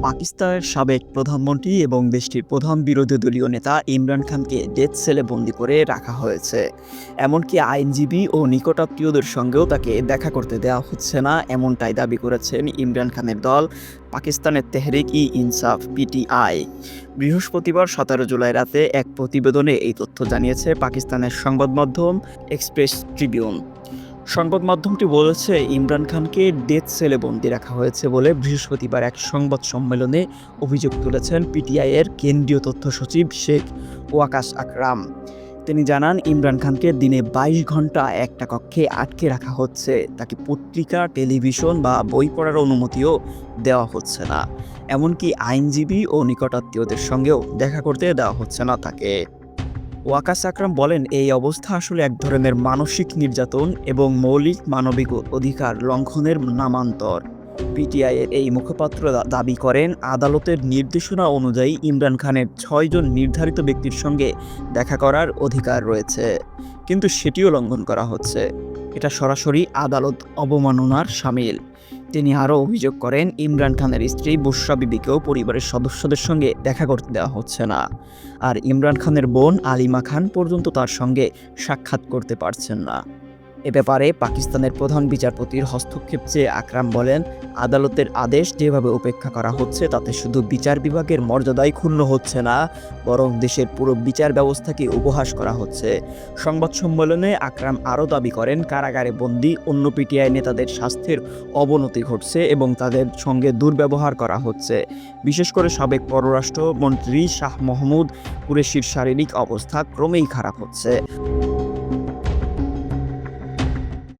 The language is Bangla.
পাকিস্তানের সাবেক প্রধানমন্ত্রী এবং দেশটির প্রধান বিরোধী দলীয় নেতা ইমরান খানকে ডেথ সেলে বন্দি করে রাখা হয়েছে। এমনকি আইনজীবী ও নিকটাত্মীয়দের সঙ্গেও তাকে দেখা করতে দেওয়া হচ্ছে না, এমনটাই দাবি করেছেন ইমরান খানের দল পাকিস্তানের তেহরিক-ই-ইনসাফ পিটিআই। বৃহস্পতিবার 17 জুলাই রাতে এক প্রতিবেদনে এই তথ্য জানিয়েছে পাকিস্তানের সংবাদ মাধ্যম এক্সপ্রেস ট্রিবিউন। সংবাদ মাধ্যমটি বলেছে, ইমরান খানকে ডেথ সেলে বন্দি রাখা হয়েছে বলে বৃহস্পতিবার এক সংবাদ সম্মেলনে অভিযোগ তুলেছেন পিটিআইয়ের কেন্দ্রীয় তথ্য সচিব শেখ ওয়াকাস আকরাম। তিনি জানান, ইমরান খানকে দিনে 22 ঘন্টা একটা কক্ষে আটকে রাখা হচ্ছে। তাকে পত্রিকা, টেলিভিশন বা বই পড়ার অনুমতিও দেওয়া হচ্ছে না। এমনকি আইনজীবী ও নিকটাত্মীয়দের সঙ্গেও দেখা করতে দেওয়া হচ্ছে না তাকে। ওয়াকাস আকরাম বলেন, এই অবস্থা আসলে এক ধরনের মানসিক নির্যাতন এবং মৌলিক মানবিক অধিকার লঙ্ঘনের নামান্তর। পিটিআইয়ের এই মুখপাত্র দাবি করেন, আদালতের নির্দেশনা অনুযায়ী ইমরান খানের 6 জন নির্ধারিত ব্যক্তির সঙ্গে দেখা করার অধিকার রয়েছে, কিন্তু সেটিও লঙ্ঘন করা হচ্ছে। এটা সরাসরি আদালত অবমাননার শামিল। তিনি আরও অভিযোগ করেন, ইমরান খানের স্ত্রী বুশরা বিবিকেও পরিবারের সদস্যদের সঙ্গে দেখা করতে দেওয়া হচ্ছে না, আর ইমরান খানের বোন আলিমা খান পর্যন্ত তার সঙ্গে সাক্ষাৎ করতে পারছেন না। এ ব্যাপারে পাকিস্তানের প্রধান বিচারপতির হস্তক্ষেপ চেয়ে আকরাম বলেন, আদালতের আদেশ যেভাবে উপেক্ষা করা হচ্ছে তাতে শুধু বিচার বিভাগের মর্যাদাই ক্ষুণ্ণ হচ্ছে না, বরং দেশের পুরো বিচার ব্যবস্থাকে উপহাস করা হচ্ছে। সংবাদ সম্মেলনে আকরাম আরও দাবি করেন, কারাগারে বন্দী অন্য পিটিআই নেতাদের স্বাস্থ্যের অবনতি ঘটছে এবং তাদের সঙ্গে দুর্ব্যবহার করা হচ্ছে। বিশেষ করে সাবেক পররাষ্ট্রমন্ত্রী শাহ মহমুদ কুরেশির শারীরিক অবস্থা ক্রমেই খারাপ হচ্ছে।